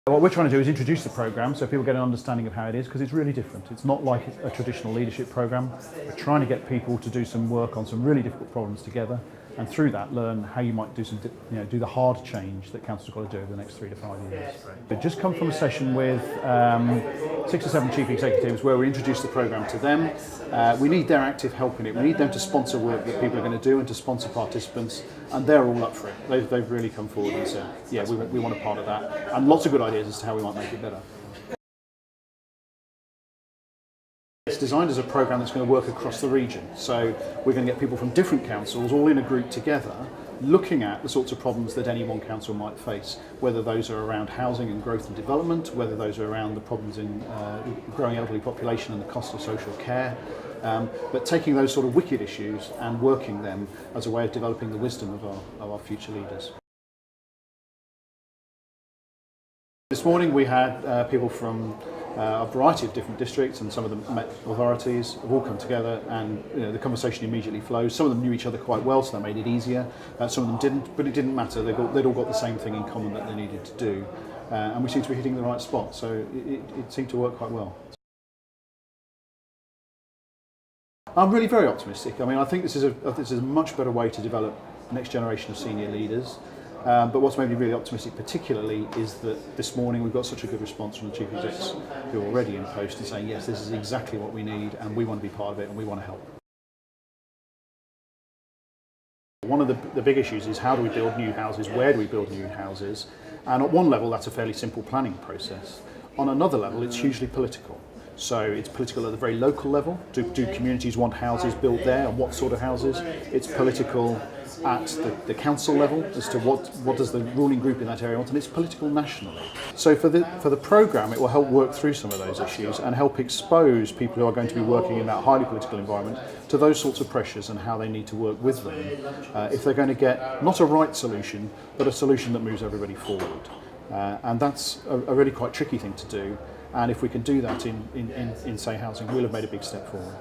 What we're trying to do is introduce the programme so people get an understanding of how it is, because it's really different. It's not like a traditional leadership programme. We're trying to get people to do some work on some really difficult problems together, and through that learn how you might do do the hard change that council's got to do over the next 3 to 5 years. We've just come from a session with 6 or 7 chief executives where we introduced the programme to them. We need their active help in it. We need them to sponsor work that people are going to do and to sponsor participants, and they're all up for it. They've really come forward and said, yeah, we want a part of that, and lots of good ideas as to how we might make it better. It's designed as a programme that's going to work across the region, so we're going to get people from different councils all in a group together, looking at the sorts of problems that any one council might face, whether those are around housing and growth and development, whether those are around the problems in growing elderly population and the cost of social care, but taking those sort of wicked issues and working them as a way of developing the wisdom of our future leaders. This morning we had people from a variety of different districts, and some of the Met authorities have all come together, and the conversation immediately flows. Some of them knew each other quite well, so that made it easier. Some of them didn't, but it didn't matter. They'd all got the same thing in common that they needed to do, and we seem to be hitting the right spot, so it seemed to work quite well. I'm really very optimistic. I mean, I think this is a much better way to develop the next generation of senior leaders. But what's made me really optimistic particularly is that this morning we've got such a good response from the chief execs who are already in post and saying, yes, this is exactly what we need and we want to be part of it and we want to help. One of the big issues is how do we build new houses, where do we build new houses? And at one level that's a fairly simple planning process. On another level it's hugely political. So it's political at the very local level. Do communities want houses built there, and what sort of houses? It's political at the council level as to what does the ruling group in that area want, and it's political nationally. So for the programme it will help work through some of those issues and help expose people who are going to be working in that highly political environment to those sorts of pressures and how they need to work with them if they're going to get not a right solution but a solution that moves everybody forward. And that's a really quite tricky thing to do. And if we can do that in say housing, we'll have made a big step forward.